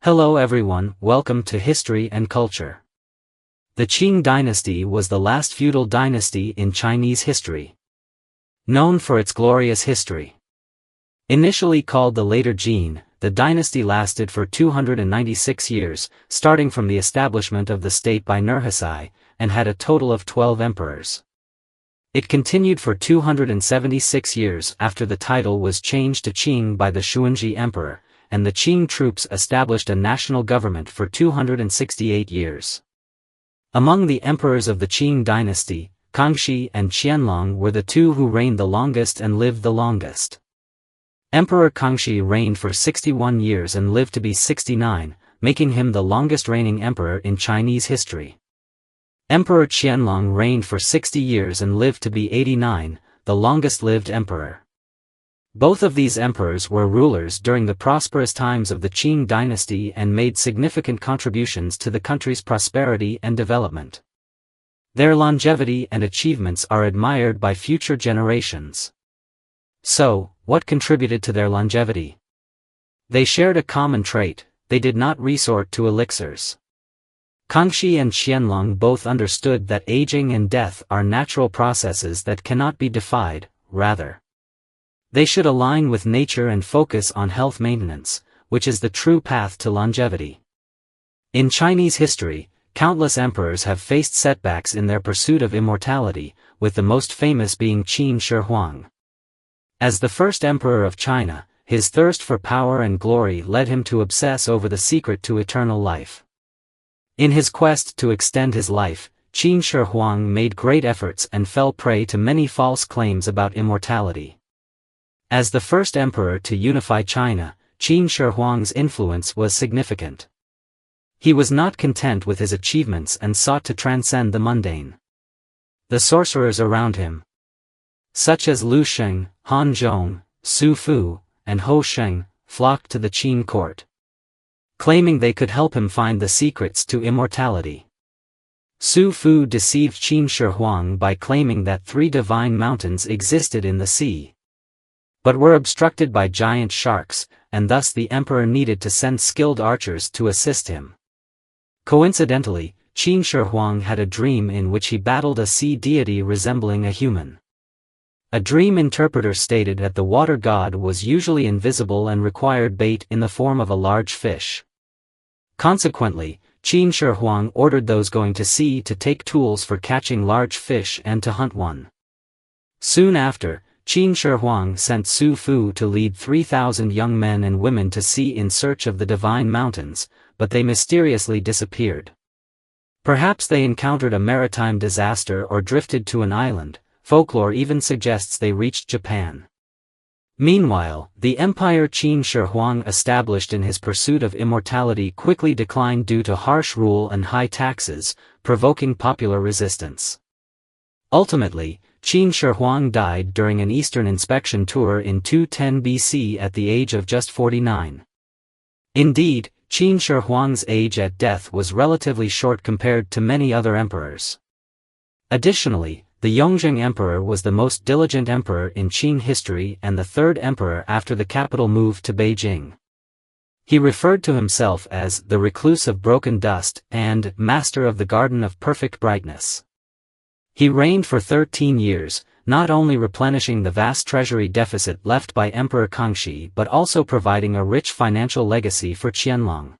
Hello everyone, welcome to History and Culture. The Qing dynasty was the last feudal dynasty in Chinese history. Known for its glorious history. Initially called the Later Jin, the dynasty lasted for 296 years, starting from the establishment of the state by Nurhaci, and had a total of 12 emperors. It continued for 276 years after the title was changed to Qing by the Xuanzhi emperor, and the Qing troops established a national government for 268 years. Among the emperors of the Qing dynasty, Kangxi and Qianlong were the two who reigned the longest and lived the longest. Emperor Kangxi reigned for 61 years and lived to be 69, making him the longest reigning emperor in Chinese history. Emperor Qianlong reigned for 60 years and lived to be 89, the longest-lived emperor. Both of these emperors were rulers during the prosperous times of the Qing dynasty and made significant contributions to the country's prosperity and development. Their longevity and achievements are admired by future generations. So, what contributed to their longevity? They shared a common trait: they did not resort to elixirs. Kangxi and Qianlong both understood that aging and death are natural processes that cannot be defied, rather, they should align with nature and focus on health maintenance, which is the true path to longevity. In Chinese history, countless emperors have faced setbacks in their pursuit of immortality, with the most famous being Qin Shi Huang. As the first emperor of China, his thirst for power and glory led him to obsess over the secret to eternal life. In his quest to extend his life, Qin Shi Huang made great efforts and fell prey to many false claims about immortality. As the first emperor to unify China, Qin Shi Huang's influence was significant. He was not content with his achievements and sought to transcend the mundane. The sorcerers around him, such as Lu Sheng, Han Zhong, Su Fu, and Ho Sheng, flocked to the Qin court, claiming they could help him find the secrets to immortality. Su Fu deceived Qin Shi Huang by claiming that 3 divine mountains existed in the sea, but were obstructed by giant sharks, and thus the emperor needed to send skilled archers to assist him. Coincidentally, Qin Shi Huang had a dream in which he battled a sea deity resembling a human. A dream interpreter stated that the water god was usually invisible and required bait in the form of a large fish. Consequently, Qin Shi Huang ordered those going to sea to take tools for catching large fish and to hunt one. Soon after, Qin Shi Huang sent Su Fu to lead 3,000 young men and women to sea in search of the divine mountains, but they mysteriously disappeared. Perhaps they encountered a maritime disaster or drifted to an island. Folklore even suggests they reached Japan. Meanwhile, the empire Qin Shi Huang established in his pursuit of immortality quickly declined due to harsh rule and high taxes, provoking popular resistance. Ultimately, Qin Shi Huang died during an eastern inspection tour in 210 BC at the age of just 49. Indeed, Qin Shi Huang's age at death was relatively short compared to many other emperors. Additionally, the Yongzheng emperor was the most diligent emperor in Qing history and the third emperor after the capital moved to Beijing. He referred to himself as the recluse of broken dust and master of the garden of perfect brightness. He reigned for 13 years, not only replenishing the vast treasury deficit left by Emperor Kangxi but also providing a rich financial legacy for Qianlong.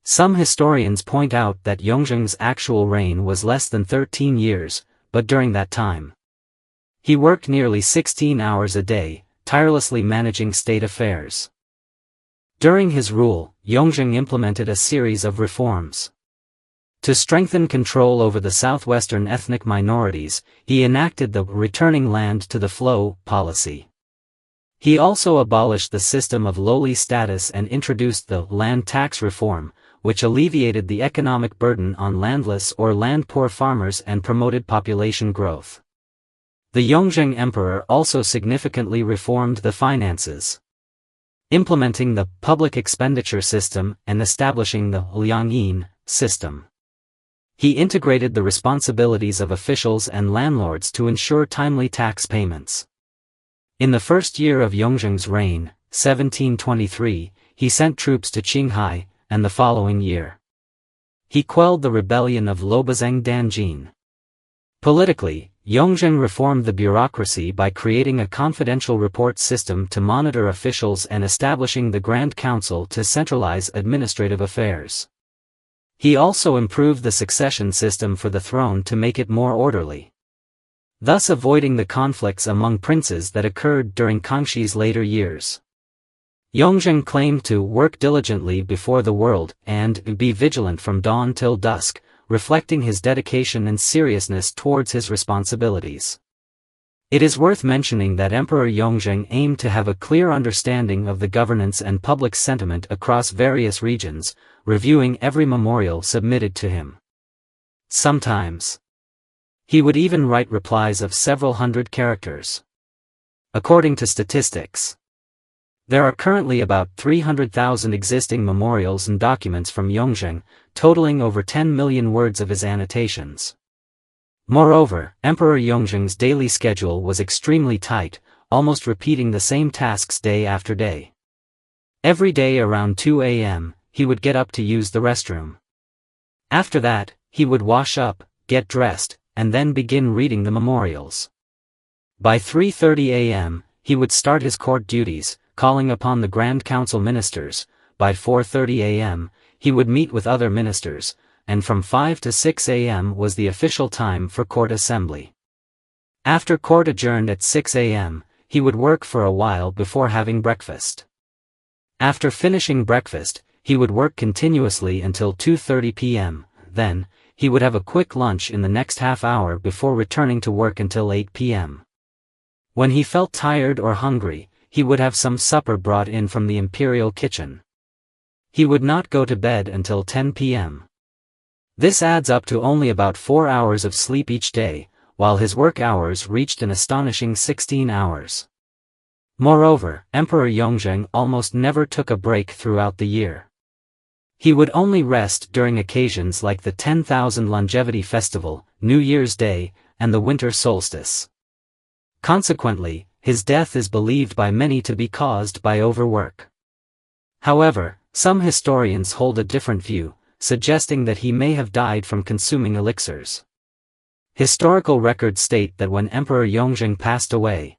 Some historians point out that Yongzheng's actual reign was less than 13 years, but during that time, he worked nearly 16 hours a day, tirelessly managing state affairs. During his rule, Yongzheng implemented a series of reforms. To strengthen control over the southwestern ethnic minorities, he enacted the returning land to the flow policy. He also abolished the system of lowly status and introduced the land tax reform, which alleviated the economic burden on landless or land-poor farmers and promoted population growth. The Yongzheng emperor also significantly reformed the finances, implementing the public expenditure system and establishing the liangyin system. He integrated the responsibilities of officials and landlords to ensure timely tax payments. In the first year of Yongzheng's reign, 1723, he sent troops to Qinghai, and the following year. He quelled the rebellion of Lobozeng Danjin. Politically, Yongzheng reformed the bureaucracy by creating a confidential report system to monitor officials and establishing the Grand Council to centralize administrative affairs. He also improved the succession system for the throne to make it more orderly, thus avoiding the conflicts among princes that occurred during Kangxi's later years. Yongzheng claimed to work diligently before the world and be vigilant from dawn till dusk, reflecting his dedication and seriousness towards his responsibilities. It is worth mentioning that Emperor Yongzheng aimed to have a clear understanding of the governance and public sentiment across various regions, reviewing every memorial submitted to him. Sometimes, he would even write replies of several hundred characters. According to statistics, there are currently about 300,000 existing memorials and documents from Yongzheng, totaling over 10 million words of his annotations. Moreover, Emperor Yongzheng's daily schedule was extremely tight, almost repeating the same tasks day after day. Every day around 2 a.m., he would get up to use the restroom. After that, he would wash up, get dressed, and then begin reading the memorials. By 3:30 a.m., he would start his court duties, calling upon the Grand Council ministers. By 4:30 a.m., he would meet with other ministers, and from 5 to 6 a.m. was the official time for court assembly. After court adjourned at 6 a.m., he would work for a while before having breakfast. After finishing breakfast, he would work continuously until 2:30 p.m., then, he would have a quick lunch in the next half hour before returning to work until 8 p.m. When he felt tired or hungry, he would have some supper brought in from the Imperial kitchen. He would not go to bed until 10 p.m. This adds up to only about 4 hours of sleep each day, while his work hours reached an astonishing 16 hours. Moreover, Emperor Yongzheng almost never took a break throughout the year. He would only rest during occasions like the 10,000 Longevity Festival, New Year's Day, and the winter solstice. Consequently, his death is believed by many to be caused by overwork. However, some historians hold a different view, suggesting that he may have died from consuming elixirs. Historical records state that when Emperor Yongzheng passed away,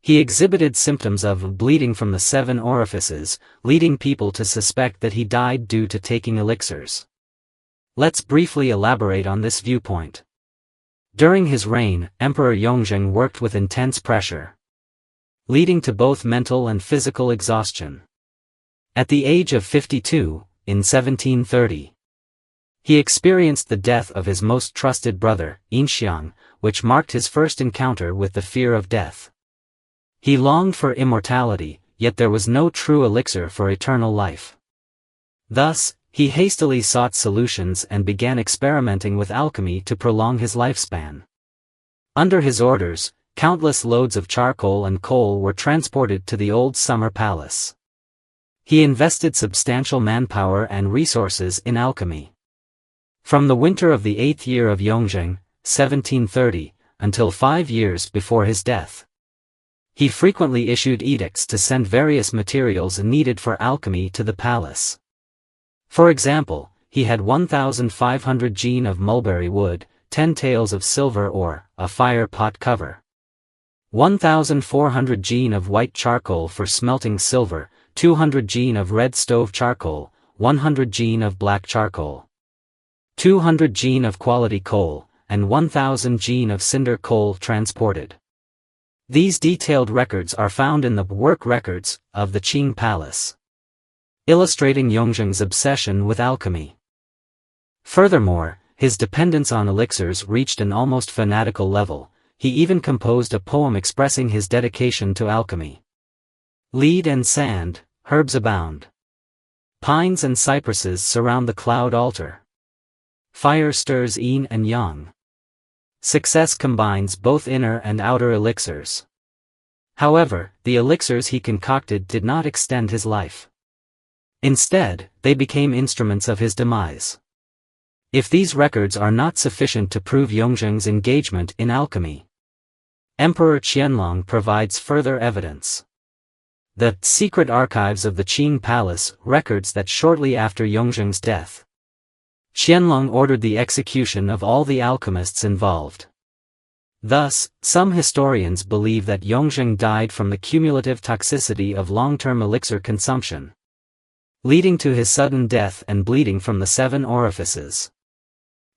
he exhibited symptoms of bleeding from the 7 orifices, leading people to suspect that he died due to taking elixirs. Let's briefly elaborate on this viewpoint. During his reign, Emperor Yongzheng worked with intense pressure, leading to both mental and physical exhaustion. At the age of 52, in 1730, he experienced the death of his most trusted brother, Qin Shi Huang, which marked his first encounter with the fear of death. He longed for immortality, yet there was no true elixir for eternal life. Thus, he hastily sought solutions and began experimenting with alchemy to prolong his lifespan. Under his orders, countless loads of charcoal and coal were transported to the old summer palace. He invested substantial manpower and resources in alchemy. From the winter of the 8th year of Yongzheng, 1730, until 5 years before his death, he frequently issued edicts to send various materials needed for alchemy to the palace. For example, he had 1,500 jin of mulberry wood, 10 taels of silver ore, a fire pot cover, 1,400 jin of white charcoal for smelting silver, 200 jin of red stove charcoal, 100 jin of black charcoal, 200 jin of quality coal, and 1,000 jin of cinder coal transported. These detailed records are found in the work records of the Qing Palace, illustrating Yongzheng's obsession with alchemy. Furthermore, his dependence on elixirs reached an almost fanatical level. He even composed a poem expressing his dedication to alchemy. Lead and sand, herbs abound. Pines and cypresses surround the cloud altar. Fire stirs yin and yang. Success combines both inner and outer elixirs. However, the elixirs he concocted did not extend his life. Instead, they became instruments of his demise. If these records are not sufficient to prove Yongzheng's engagement in alchemy, Emperor Qianlong provides further evidence. The secret archives of the Qing palace records that shortly after Yongzheng's death, Qianlong ordered the execution of all the alchemists involved. Thus, some historians believe that Yongzheng died from the cumulative toxicity of long-term elixir consumption, leading to his sudden death and bleeding from the 7 orifices.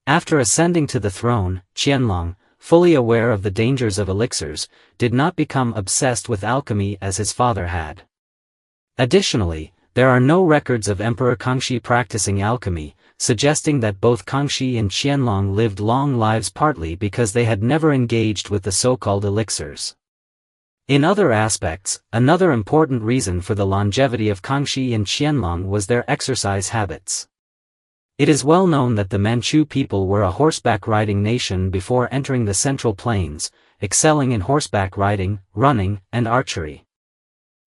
After ascending to the throne, Qianlong, fully aware of the dangers of elixirs, did not become obsessed with alchemy as his father had. Additionally, there are no records of Emperor Kangxi practicing alchemy, suggesting that both Kangxi and Qianlong lived long lives partly because they had never engaged with the so-called elixirs. In other aspects, another important reason for the longevity of Kangxi and Qianlong was their exercise habits. It is well known that the Manchu people were a horseback riding nation before entering the Central Plains, excelling in horseback riding, running, and archery.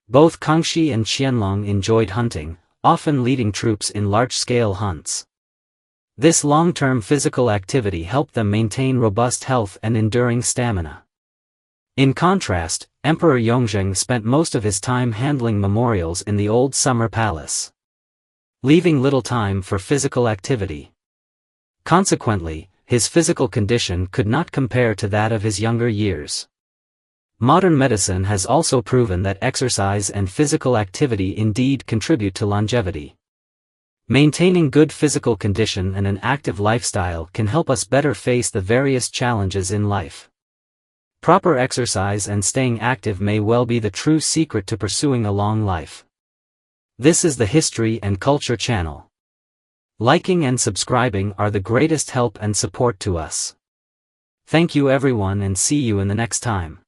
Both Kangxi and Qianlong enjoyed hunting, often leading troops in large-scale hunts. This long-term physical activity helped them maintain robust health and enduring stamina. In contrast, Emperor Yongzheng spent most of his time handling memorials in the old summer palace, leaving little time for physical activity. Consequently, his physical condition could not compare to that of his younger years. Modern medicine has also proven that exercise and physical activity indeed contribute to longevity. Maintaining good physical condition and an active lifestyle can help us better face the various challenges in life. Proper exercise and staying active may well be the true secret to pursuing a long life. This is the History and Culture channel. Liking and subscribing are the greatest help and support to us. Thank you everyone and see you in the next time.